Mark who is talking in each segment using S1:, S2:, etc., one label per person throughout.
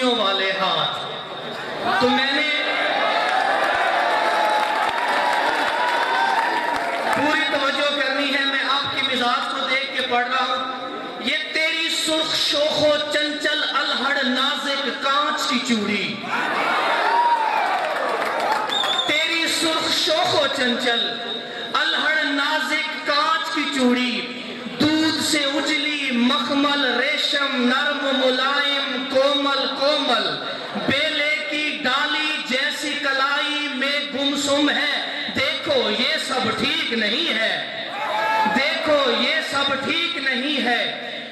S1: सीनों वाले हाथ। तो मैंने पूरी तवज्जो करनी है, मैं आपके मिजाज को देख के पढ़ रहा हूं। ये तेरी सुर्ख शोखो चंचल अलहड़ नाजिक कांच की चूड़ी, तेरी सुर्ख शोखो चंचल अलहड़ नाजिक कांच की चूड़ी, दूध से उजली मखमल रेशम नर्म मुलायम कोमल कोमल, बेले की डाली जैसी कलाई में गुमसुम है। देखो ये सब ठीक नहीं है, देखो ये सब ठीक नहीं है,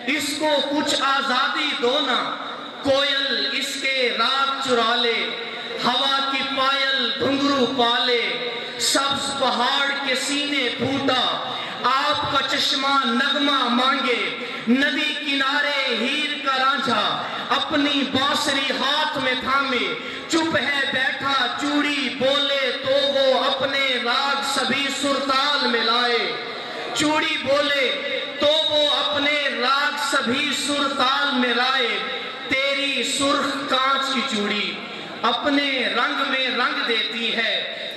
S1: इसको कुछ आजादी दो ना। कोयल इसके राग चुरा ले, हवा की पायल घुंघरू पाले, सब्ज पहाड़ के सीने फूटा, आपका चश्मा नगमा मांगे, नदी किनारे हीर का रांझा अपनी बांसुरी हाथ में थामे, चुप है बैठा चूड़ी बोले तो वो अपने राग सभी सुरताल में लाए, चूड़ी बोले तो वो अपने राग सभी सुरताल में लाए। तेरी सुर्ख कांच की चूड़ी अपने रंग में रंग देती है,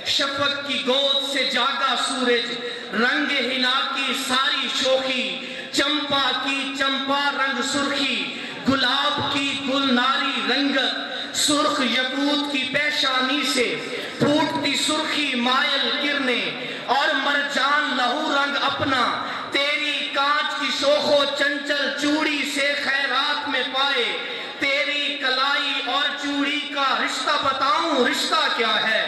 S1: शफक की गोद से जागा सूरज रंग हिना की सारी शोखी, चंपा की चंपा रंग सुर्खी, गुलाब की गुलनारी रंगत, सुर्ख यकूत की पेशानी से फूटती सुर्खी मायल किरने, और मरजान लहू रंग अपना तेरी कांच की शोखो चंचल चूड़ी से खैरात में पाए। तेरी कलाई और चूड़ी का रिश्ता बताऊं रिश्ता क्या है,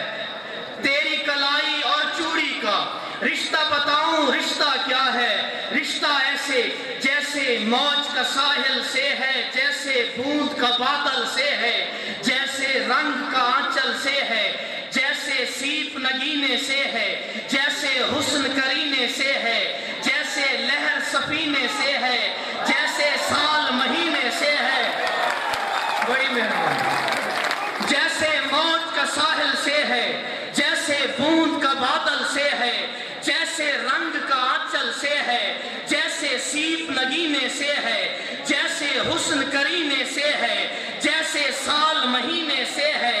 S1: तेरी कलाई और चूड़ी का रिश्ता बताऊं रिश्ता क्या है। रिश्ता ऐसे जैसे मौज का साहिल से है, जैसे बूंद का बादल से है, जैसे रंग का आंचल से है, जैसे सीप नगीने से है, जैसे हुस्न करीने से है, जैसे लहर सफीने से है, जैसे साल महीने से है। बड़ी मेहरबानी। जैसे मौज का साहिल से है, जैसे बूंद का बादल से है, जैसे रंग का आंचल से है, जैसे सीप नगीने से है, जैसे हुस्न करीने से है, जैसे साल महीने से है,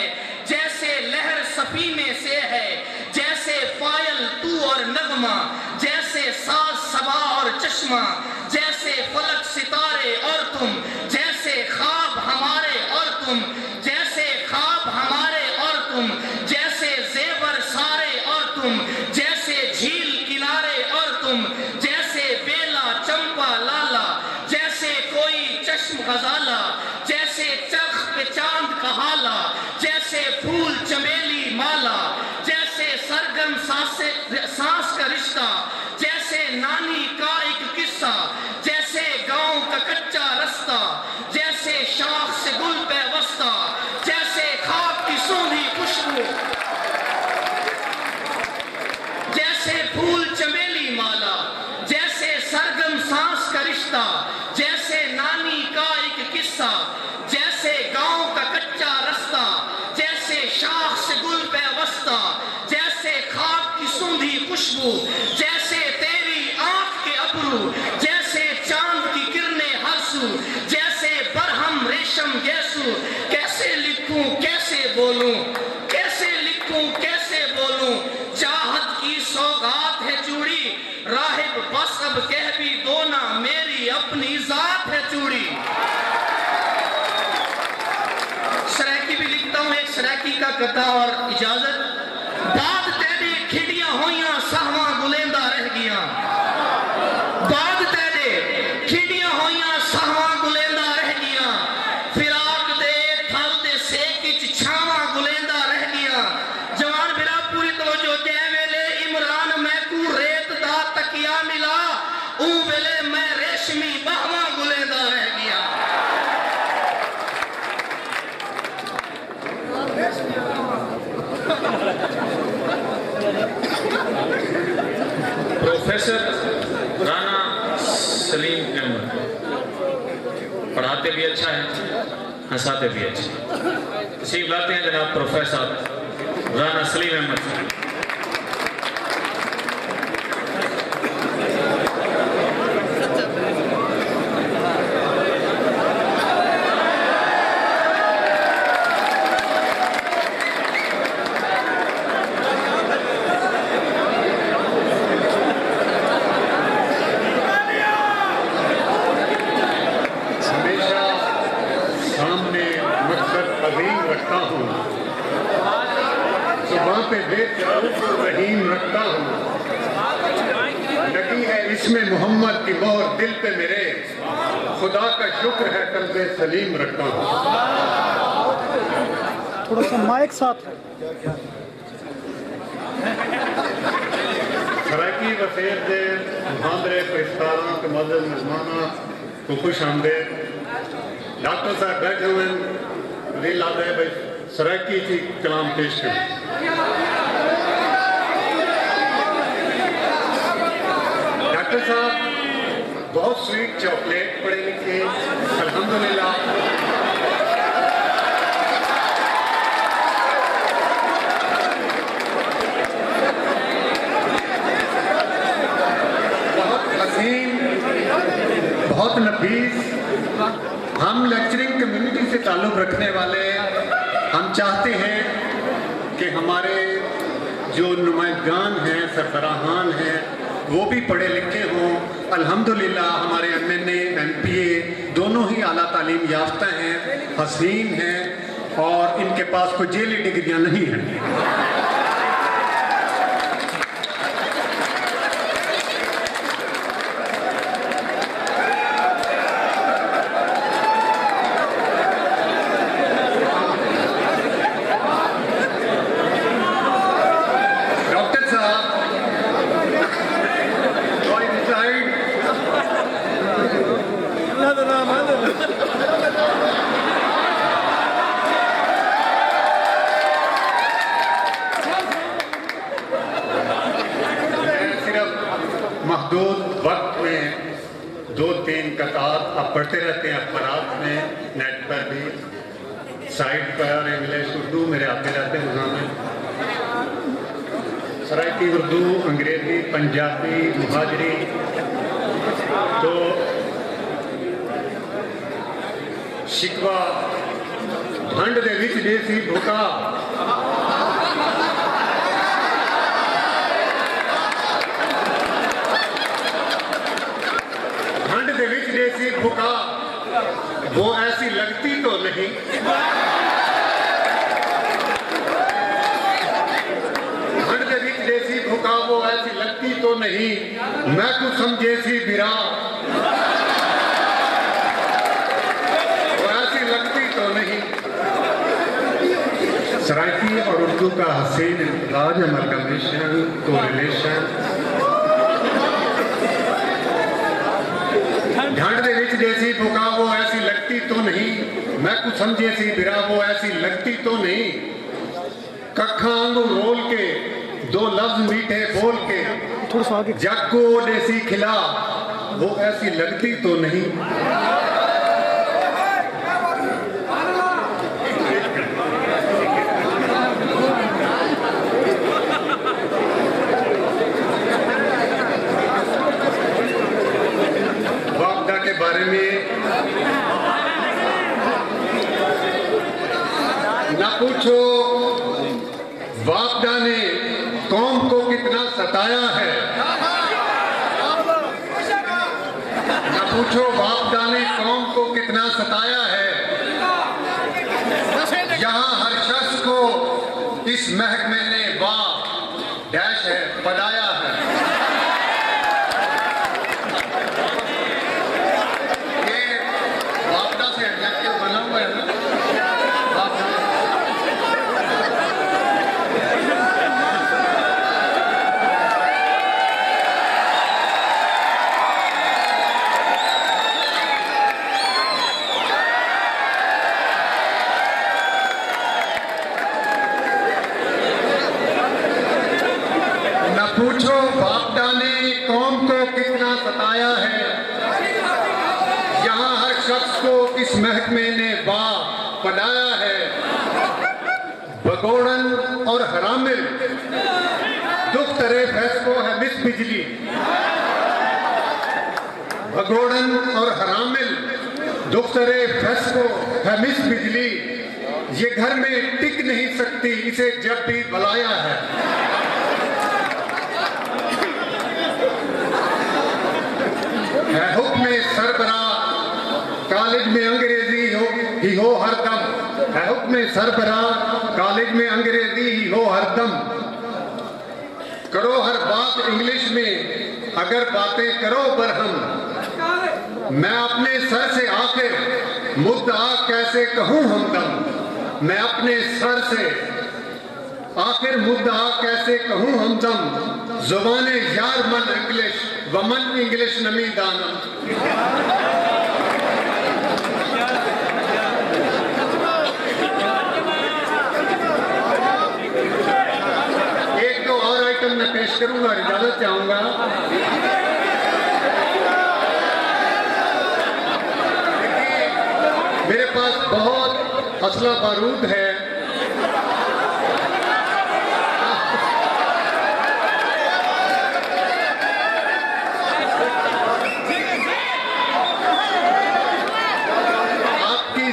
S1: जैसे लहर सफीने से है, जैसे पायल तू और नगमा, जैसे साज सबा और चश्मा, जैसे फलक सितारे और तुम, जैसे ख्वाब हमारे और तुम, जैसे ख्वाब हमारे और तुम, जैसे जेवर सारे और तुम, जैसे झील किनारे और तुम, जैसे बेला चंपा लाला, जैसे कोई चश्म गजाला, जैसे चरख पे चांद का हाला, जैसे फूल चमेली माला, जैसे सरगम सांस का रिश्ता, जैसे नानी का एक किस्सा, जैसे गांव का कच्चा रास्ता, जैसे शाख से गुल पैवस्ता, जैसे खाक की सूंधी खुशबू, जैसे फूल चमेली माला, जैसे सरगम सांस का रिश्ता, जैसे नानी का एक किस्सा, जैसे गांव का कच्चा रास्ता, जैसे शाख से गुल पैवस्ता, जैसे खाक की सूंधी खुशबू, जैसे तेरी आंख के अबरू, जैसे चांद की किरणें हंसू, जैसे बरहम रेशम गैसू। कैसे लिखूं कैसे बोलूं, कैसे लिखूं कैसे बोलूं, चाहत की सौगात है चूड़ी, राहिब बस अब कह भी दो ना मेरी अपनी जात है चूड़ी। सराकी भी लिखता हूं, एक सराकी का कथा और इजाजत। बाद तेरे खिड़ियां होइयां सहवा गुलेंदा रह गया, बाद तेरे खिड़ियां होइयां सहवा गुलेंदा रह गया, फिराक दे थल दे सेक छावा गुलेंदा रह गया। जवान बिरा पूरी तवज्जो जै वेले इमरान मैकू रेत दा तकिया मिला, ऊ वेले मैं रेशमी बहवा गुलेंदा रह गया।
S2: प्रोफेसर राना सलीम अहमद पढ़ाते भी अच्छा है, हंसाते भी अच्छा। तशरीफ लाते हैं जनाब प्रोफेसर राना सलीम अहमद।
S3: अजीम रखता हूँ, सुबह पे बेतरऊफ रहीम रखता हूँ, लगी है इसमें मोहम्मद की मोहर दिल पे मेरे, खुदा का शुक्र है कल्बे सलीम रखता हूँ।
S4: थोड़ा सा माइक साथ
S3: सराकी वसेर दे मुहांदरे परिस्तारा के मदद मेहमाना को खुश आमदेद। डॉक्टर साहब बैठे हुए दिल आता है भाई सराकी की कलाम पेश करें। डॉक्टर साहब बहुत स्वीट चॉकलेट पढ़े लिखे अल्हम्दुलिल्लाह। बहुत नफीस। हम लेक्चरिंग कम्युनिटी से ताल्लुक़ रखने वाले हम चाहते हैं कि हमारे जो नुमाइंदगान हैं, सरबराहान हैं, वो भी पढ़े लिखे हों। अल्हम्दुलिल्लाह हमारे MNA MPA दोनों ही आला तालीम याफ्ता हैं, हसीन हैं और इनके पास कोई जेली डिग्रियाँ नहीं हैं। महदूद वक्त में 2-3 कतार आप पढ़ते रहते हैं अखबारात में, नेट पर भी, साइट पर इंग्लिश उर्दू मेरे आते रहते हैं रोजाना। सराइकी उर्दू, अंग्रेजी, पंजाबी, मुहाजरी। तो शिकवा ठंड दे विच देसी भुका देसी भुका वो ऐसी लगती तो नहीं, ठंड दे विच देसी भुका वो ऐसी लगती तो नहीं, मैं कुछ समझे सी बिरा वो ऐसी लगती तो नहीं। सराइकी और उर्दू का हसीन इम्तिजाज, अमलगमेशन, कोरिलेशन। ठंड दे विच देसी भुका वो ऐसी लगती तो नहीं, मैं कुछ समझे सी बिरा वो ऐसी लगती तो नहीं। कखा आंगू रोल के 2 लफ्ज मीठे बोल के, जग को देसी खिला वो ऐसी लगती तो नहीं। के बारे में ना पूछो वापडा ने कौम को कितना सताया है, ना पूछो वापडा ने कौम को कितना सताया है। यहाँ हर शख्स को इस महकमे ने वाह डैश है पढ़ाया है। पूछो वापडा ने कौम को कितना सताया है। यहाँ हर शख्स को इस महकमे ने बाप पढ़ाया है। भगोड़न और हरामिल दुख तरे फैसको है मिस बिजली। भगोड़न और हरामिल दुख तरे फैसको है मिस बिजली। ये घर में टिक नहीं सकती, इसे जब भी बुलाया है। हुक्म सरबरा कॉलेज में अंग्रेजी ही हो हरदम। है हुक्म सरबरा कॉलेज में अंग्रेजी ही हो हरदम, करो हर बात इंग्लिश में अगर बातें करो बरहम, मैं अपने सर से आखिर मुद्दा कैसे कहूँ हमदम, मैं अपने सर से आखिर मुद्दा कैसे कहूँ हमदम, जुबाने यार मन इंग्लिश वमन इंग्लिश नमी दानम। एक दो और आइटम मैं पेश करूंगा, इजाजत चाहूंगा। मेरे पास बहुत असला बारूद है,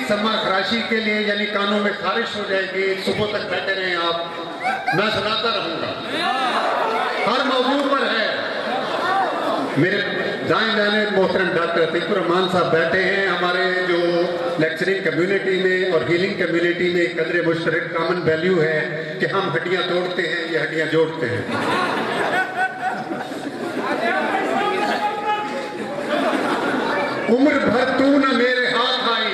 S3: समा खराशी के लिए, यानी कानों में खारिश हो जाएगी, सुबह तक बैठे रहें आप, मैं सुनाता रहूंगा, हर मौजूद पर है। मेरे दाएं दाएं मोहतरम डॉक्टर अतीकुर रहमान साहब बैठे हैं। हमारे जो लेक्चरिंग कम्युनिटी में और हीलिंग कम्युनिटी में एक कदर मुश्तरक कॉमन वैल्यू है कि हम हड्डियां तोड़ते हैं या हड्डियां जोड़ते हैं। उम्र भर तू न मेरे हाथ आई,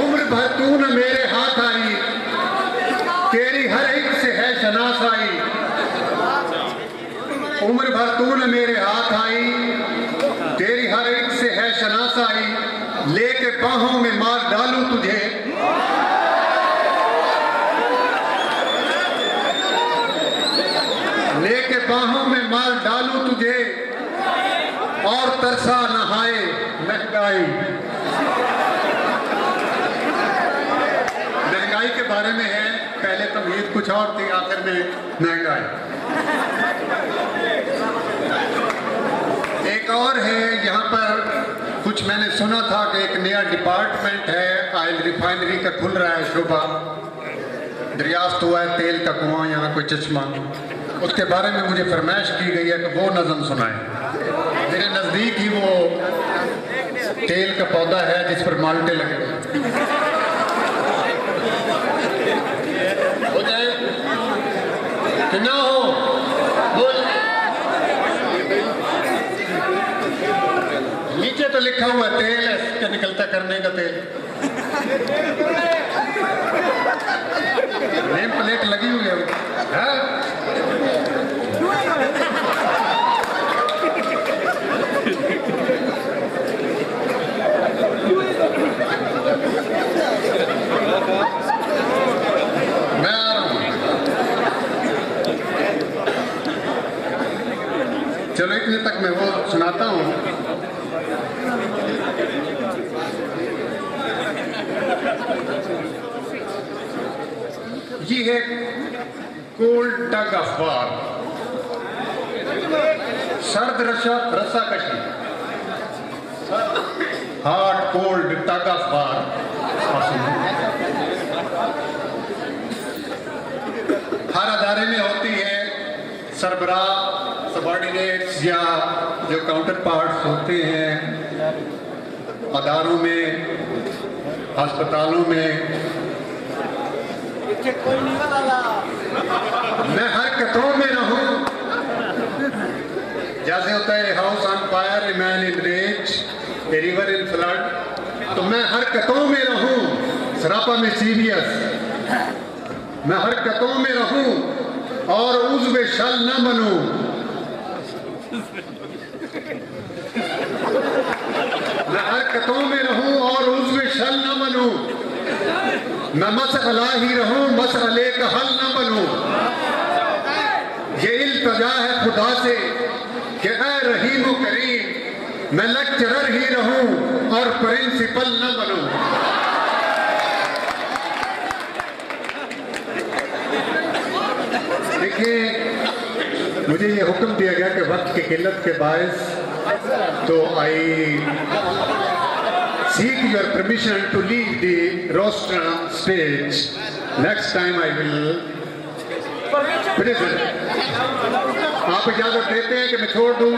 S3: उम्र भर तू न मेरे हाथ आई, तेरी हर एक से है शनासाई, उम्र भर तू न मेरे हाथ आई, तेरी हर एक से है शनासाई, लेके बाहों में मार डालूं तुझे, लेके बाहों में मार डालूं तुझे, और तरसा नहाए महंगाई। महंगाई के बारे में है, पहले तमहीद कुछ और थी, आखिर में महंगाई। एक और है, यहाँ पर कुछ मैंने सुना था कि एक नया डिपार्टमेंट है, ऑयल रिफाइनरी का खुल रहा है शोबा, दरियाफ्त हुआ है तेल का कुआं, यहाँ कोई चश्मा, उसके बारे में मुझे फरमाइश की गई है कि वो नज़म सुनाए। मेरे नज़दीक ही वो तेल का पौधा है जिस पर माल्टे लगे हो जाए कि ना हो, बोल। नीचे तो लिखा हुआ है तेल है, क्या निकलता करने का तेल, नेम प्लेट लगी हुई है। मैं आ रहा हूं, चलो इतने तक मैं वो सुनाता हूं। ये है कोल्ड टग ऑफ वार, सर्द रस्सा कशी, hot cold tug of war. हर अदारे में होती है, सरबरा, सबॉर्डिनेट्स या जो काउंटर पार्ट्स होते हैं अदारों में, अस्पतालों में। मैं हरकतों में रहूं, जैसे होता है house on fire, a man in rage, a river in flood, तो मैं हरकतों में रहूं, सरापा में सीरियस, मैं हरकतों में रहूं और उज़्व शल न बनूं, मैं हरकतों में रहूं और उज़्व शल न बनूं, मैं मसअला ही रहूं, मसअले का हल न बनूं। ये इल्तजा है खुदा से कि ऐ रहीम व करीम, मैं लेक्चरर ही रहूं और प्रिंसिपल न बनूं। देखिए, मुझे ये हुक्म दिया गया कि वक्त की किल्लत के बायस, तो आई seek your permission to leave the rostrum stage. Next time I will present. आप इजाजत देते हैं कि मैं छोड़ दूं?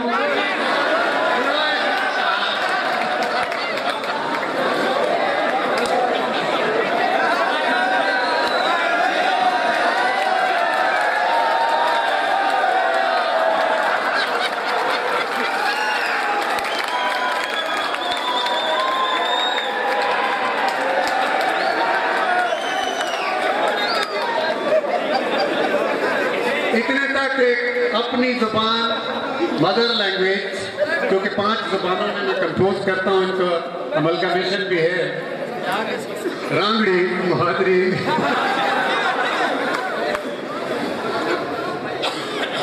S3: इतने तक एक अपनी जुबान मदर लैंग्वेज, क्योंकि 5 जुबानों में मैं कंपोज करता हूँ, इनका अमलगमेशन भी है, रांगड़ी, मुहादरी,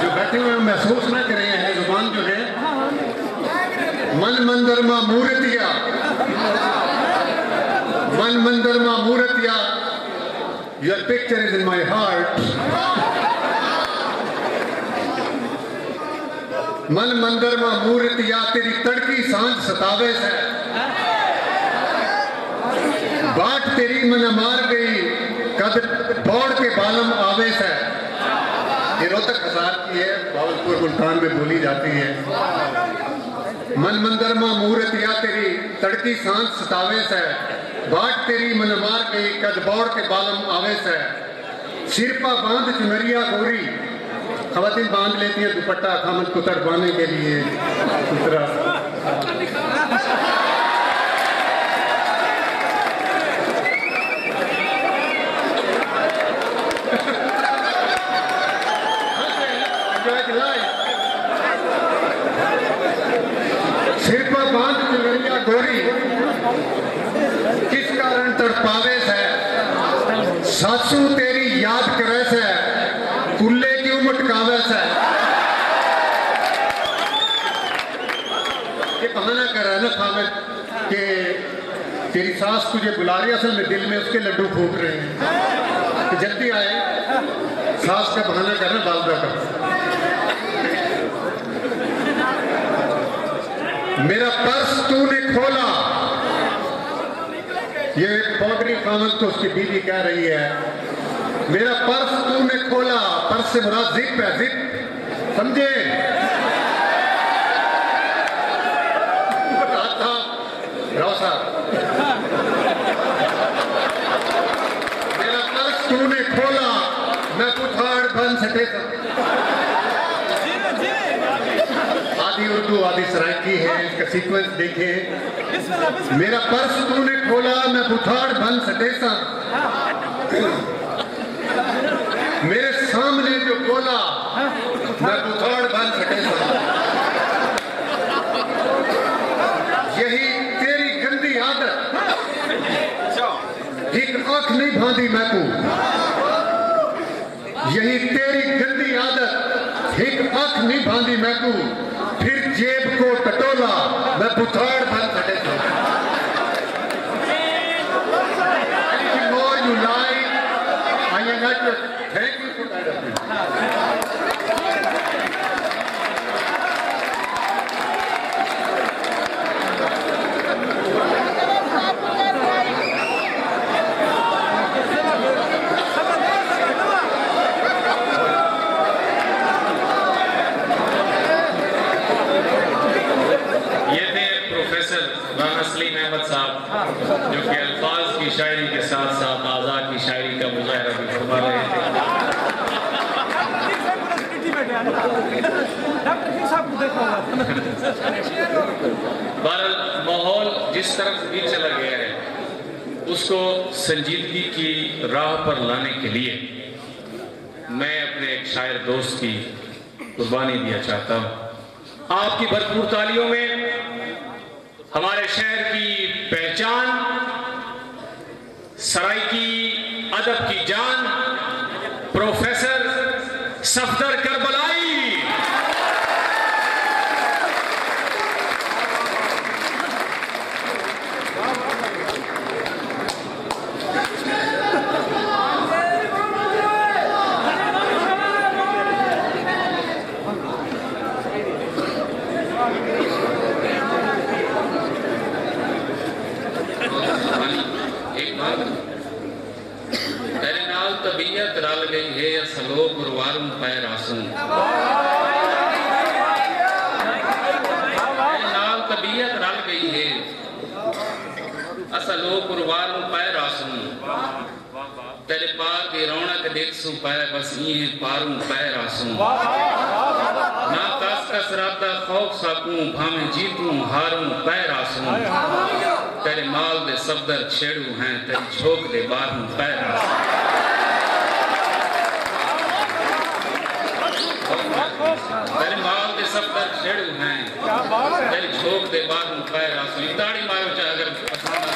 S3: जो बैठे हुए महसूस न करें है जुबान जो है, मन मंदरमा मूर्तिया, मन मंदरमा मूर्तिया, your picture is in my heart. मन मंदिर में मूर्तिया तेरी तड़की सांझ सतावे से, बाट तेरी मन मार गई कद दौड़ के बालम आवे से। ये रोहतक हजार की है, भावलपुर मुल्तान में बोली जाती है। मन मंदिर में मूर्तिया तेरी तड़की सांझ सतावे से, बाट तेरी मन मार गई कद दौड़ के बालम आवे से। सिरपा बांध चुनरिया गोरी, खवातीन बांध लेती है दुपट्टा खामद को तड़पाने के लिए। दूसरा सिर पर बांध चुनरिया गोरी, किस कारण तड़पावे से, सासू तेरी याद करे से, कुल्ले क्यों मटकावे से। ये बहाना कर रहा है ना खामिद कि तेरी सास तुझे बुला रही है, असल में दिल में उसके लड्डू फूक रहे हैं कि जल्दी आए। सास का बहाना करना बालदा का। मेरा पर्स तूने खोला, ये पौधरी खामिद तो उसकी बीवी कह रही है, मेरा पर्स तूने खोला, पर्स से मुराद जिप है, जिप समझे। बताता राव साहब, मेरा पर्स तूने खोला, मैं पुठाड़ बन सके था। आधी उर्दू आधी सराइकी है, इसका सीक्वेंस देखिए। मेरा पर्स तूने खोला, मैं पुठाड़ बन सके था। मेरे सामने जो बोला, मैं बुथाड़ बन सके। यही तेरी गंदी आदत, एक आंख नहीं बांधी मैं को। यही तेरी गंदी आदत, एक आंख नहीं बांधी मैं को। फिर जेब को टटोला, मैं बुथाड़ बन सके। More you lie, I am not your thank you for that.
S2: ये थे प्रोफेसर राना सलीम अहमद साहब, जो कि अल्फाज की शायरी के साथ साथ आज़ाद की शायरी का मुजाहरा भी फरमा रहे थे। बहरहाल माहौल जिस तरफ भी चला गया है, उसको संजीदगी की राह पर लाने के लिए मैं अपने एक शायर दोस्त की कुर्बानी दिया चाहता हूँ। आपकी भरपूर तालियों में हमारे शहर की पहचान, सराइकी अदब की जान, प्रोफेसर सफदर करबलाई। तेरे नाल तबीयत रल गई है, असलो गुरवारुम पैर आसन। तबीयत रल गई है असा लोग कुर्बान पैर आसूं तेरे पार की रौनक देखसू पै बस ये पारूं पैर आसूं ना कस कस राता खौफ सकूं भाਵੇਂ जीतूं हारूं पैर आसूं तेरे माल दे सफदर छेड़ू हैं तेरी झोंक दे बारूं पैर आसूं तेरे माल दे सफदर छेड़ू हैं तेरी झोंक दे बारूं पैर आसूं ताड़ी मारो चाहे अगर पसंद आ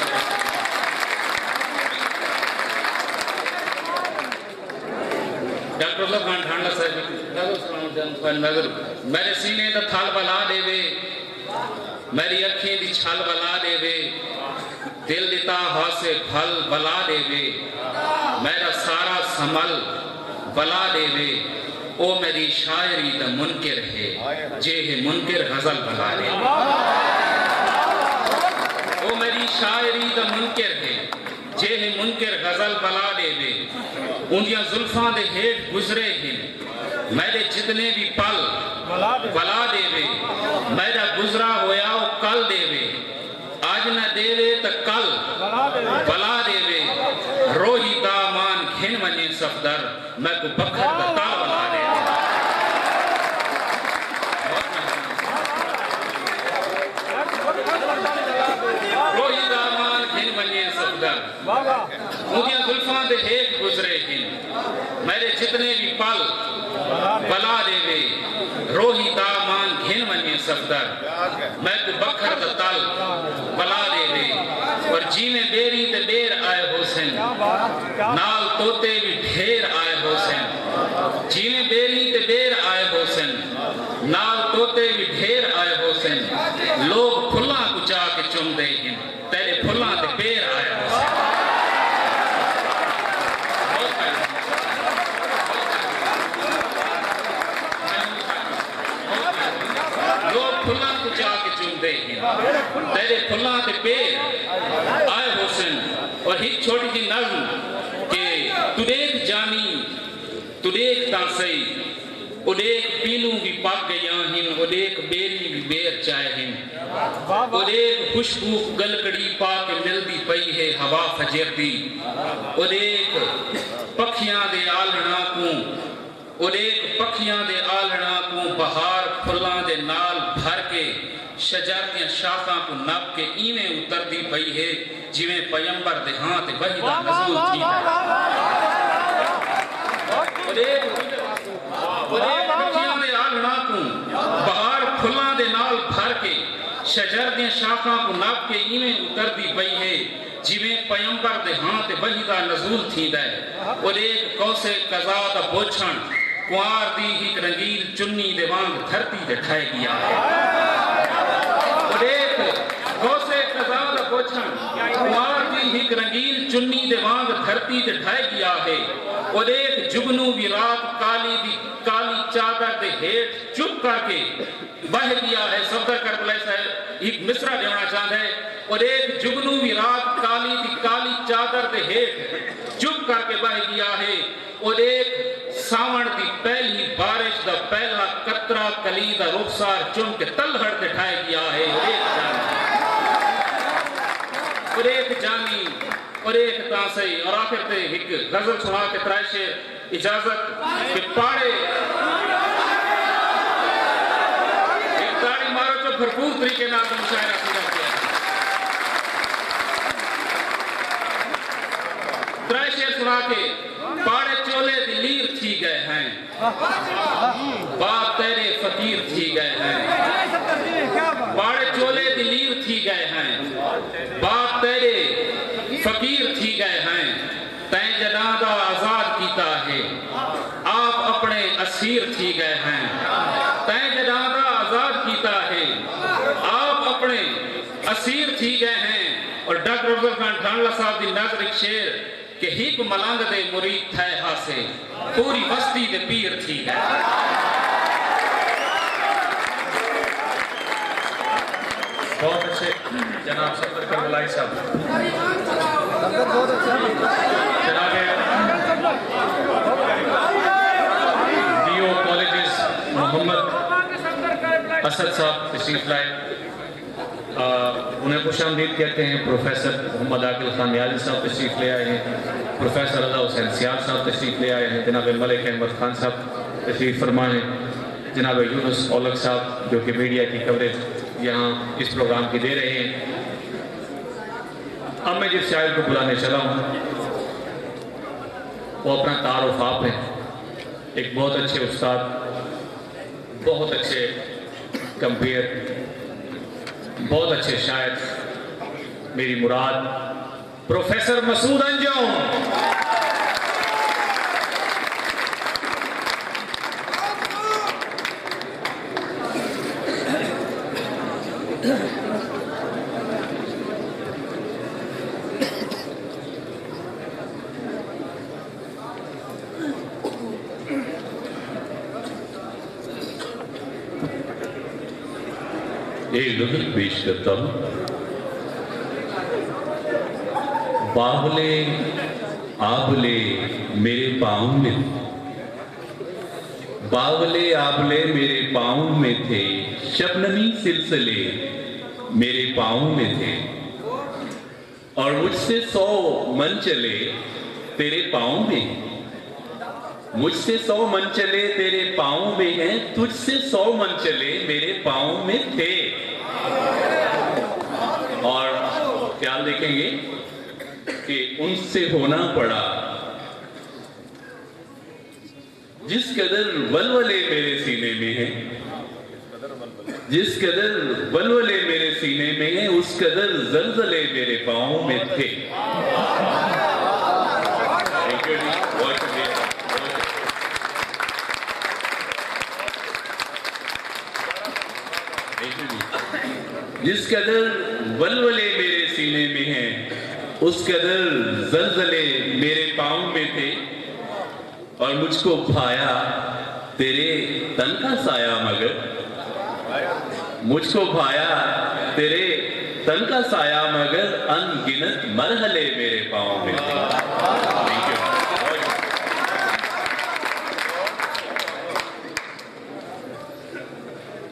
S2: डॉक्टर खान ठांडा साहब मेरे सीने का थल बला देवे मेरी अखी की छल बला देवे दिल दिता हासे फल बला देवे मेरा सारा समल बला देवे ओ मेरी शायरी दा मुनकिर है जे है मुनकिर गजल बला दे ओ मेरी शायरी दा मुनकिर है जे है मुनकिर गजल बला देवे उनदियां जुल्फां दे हेठ गुजरे हैं मेरे जितने भी पल बला देवे मेरा गुजरा होया वो कल देवे आज न देवे तो कल बला देवे रोही दामान घिन मने सफदर मैं को बखर दा ताल बला दे रोही दामान घिन मने सफदर उनदियां जुल्फां दे हेठ गुजरे हैं मेरे जितने भी पल बला देवे रोही दामान घिन मने सफदर मैं को बखर दा तल बला देवे और जी में बेरी ते बेर आए होसन नाल तोते भी ढेर आए होसन जी में बेरी ते बेर आए होसन नाल तोते भी ढेर आए होसन लोग फुल्ला कुचा के चुमदे हैं तेरे फुल्ला ते बेर आए होसन फुल्ला कुचा के चुमदे हैं तेरे फुल्ला ते पेर आए हुसन और एक छोटी सी नज़्म के तू देख जानी तू देख तासई ओ देख पीलू भी पक गया हिन ओ देख बेरी भी बेर चाहे हिन ओ देख खुशबू गलकड़ी पा के मिलदी पई है हवा फजर दी ओ देख पखियां दे आलना को और एक पखियां दे आलना को बहार फुल्लां दे नाल भर के शजर दी शाखां को नप के इवें उतरदी पई है जिवें पैगंबर दे हाथ वही दा नज़ूल थी और एक पखियां दे आलना को बहार फुल्लां दे नाल भर के शजर दी शाखां को नप के इवें उतरदी पई है जिवें पैगंबर दे हाथ वही दा नज़ूल थींदा है और एक कौसे कज़ा दा बोछण कुआर दी एक रंगीन चुन्नी दे वांग धरती दे ठाए गया है और एक कौसे कज़ा दा बोछण कुआर दी एक रंगीन चुन्नी दे वांग धरती दे ठाए गया है और एक जुगनू भी रात काली चादर दे हेठ चुप करके बह गया है सफदर करबला साहब एक मिसरा देना चाहता है और एक जुगनू भी रात काली चादर दे हेठ चुप करके बह गया है और एक सावण दी पहली बारिश दा पहला कतरा कली दा रुखसार चुम के तलहड़ ते ठाए गया है और एक जानी और एक तासई और आखिर ते एक गजल सुना के त्राशे इजाजत के पाड़े एक ताड़ी मारो जो भरपूर तरीके नाल मुशायरा किया गया त्राशे सुना के पाड़े चोले दिलीर थी गए हैं बाप तेरे फकीर थी गए हैं पाड़े चोले दिलीर थी गए हैं बाप तेरे फकीर थी गए हैं तैं जनादा आजाद कीता है आप अपने असीर थी गए हैं तैं जनादा आजाद कीता है आप अपने असीर थी गए हैं और डॉक्टर अफजल खान ठाणला साहब दी नज़र एक शेर कि हिक मलंग दे मुरीद थे हासे पूरी बस्ती दे पीर थी है
S4: बहुत अच्छे जनाब सफदर करबलाई साहब जनाब डीओ कॉलेजेस मोहम्मद असद साहब तशरीफ लाए
S2: उन्हें खुशामदीद कहते हैं। प्रोफेसर मोहम्मद आकिल खान नियाज़ी साहब तशरीफ़ ले आए हैं, प्रोफेसर रज़ा हुसैन सियाल साहब तशरीफ़ ले आए हैं, जनाब मलिक अहमद खान साहब तशरीफ़ फरमा हैं, जनाब यूनुस औलख साहब जो कि मीडिया की कवरेज यहाँ इस प्रोग्राम की दे रहे हैं। अब मैं जिस शायर को बुलाने चला हूँ वो अपना तारुफ आप है, एक बहुत अच्छे उस्ताद, बहुत अच्छे कंपेयर, बहुत अच्छे शायर, मेरी मुराद प्रोफेसर मसूद अंजुम।
S5: एक गजल पेश करता हूं। बाबले आबले मेरे पाँव में, बाबले आबले मेरे पाँव में थे, शबनमी सिलसिले मेरे पाँव में थे, और मुझसे 100 मन चले तेरे पाँव में, मुझसे 100 मन चले तेरे पाँव में हैं, तुझसे 100 मन चले मेरे पाँव में थे। और ख्याल देखेंगे कि उनसे होना पड़ा जिस कदर वलवले मेरे सीने में है, जिस कदर वलवले मेरे सीने में है, उस कदर जलजले मेरे पाँव में थे। जिस कदर वलवले मेरे सीने में हैं, उस कदर जलजले मेरे पाँव में थे, और मुझको भाया तेरे तन का साया मगर, मुझको भाया तेरे तन का साया मगर, अनगिनत मरहले मेरे पाँव में थे।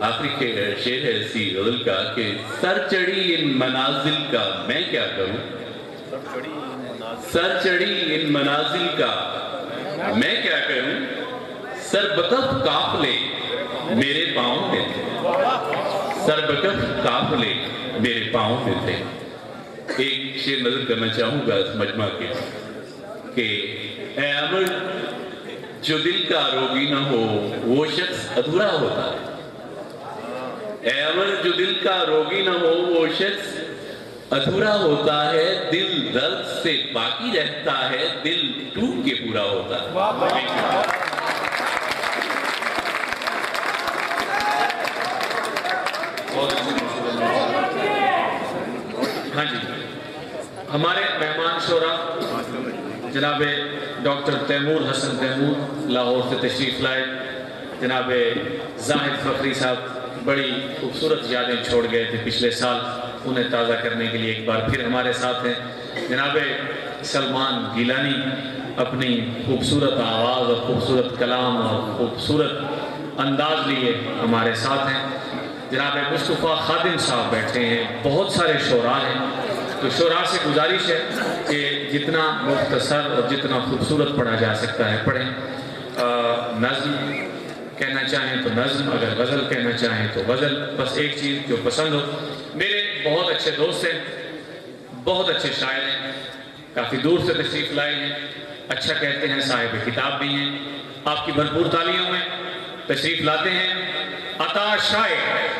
S5: आखिरी के शेर है इसी गज़ल का कि सर चढ़ी इन मनाजिल का मैं क्या करूं, सर चढ़ी इन मनाजिल का मैं क्या करूं, सर बकफ काफले मेरे पाँव में थे, सर बकफ काफले मेरे पाँव में थे। एक शेर नजर करना चाहूंगा इस मजमा के कि ऐ अमर जो दिल का रोगी ना हो वो शख्स अधूरा होता है, ऐ अमर जो दिल का रोगी ना हो वो शख्स अधूरा होता है, दिल दर्द से बाकी रहता है, दिल टूट के पूरा होता है।
S2: हाँ जी, हमारे मेहमान शोरा जनाब डॉक्टर तैमूर हसन तैमूर लाहौर से तशरीफ लाए, जनाब जाहिद फखरी साहब बड़ी खूबसूरत यादें छोड़ गए थे पिछले साल, उन्हें ताज़ा करने के लिए एक बार फिर हमारे साथ हैं। जनाब सलमान गिलानी अपनी खूबसूरत आवाज़ और खूबसूरत कलाम और खूबसूरत अंदाज लिए हमारे साथ हैं। जनाब मुस्तफ़ा खादिम साहब बैठे हैं, बहुत सारे शोरा हैं, तो शोरा से गुजारिश है कि जितना मुख्तसर और जितना खूबसूरत पढ़ा जा सकता है पढ़ें। नज़्म कहना चाहें तो नज़्म, अगर गज़ल कहना चाहें तो गज़ल, बस एक चीज़ जो पसंद हो। मेरे बहुत अच्छे दोस्त हैं, बहुत अच्छे शायर हैं, काफ़ी दूर से तशरीफ़ लाए हैं, अच्छा कहते हैं, साहिब किताब भी हैं, आपकी भरपूर तालियों में तशरीफ़ लाते हैं अता शायर।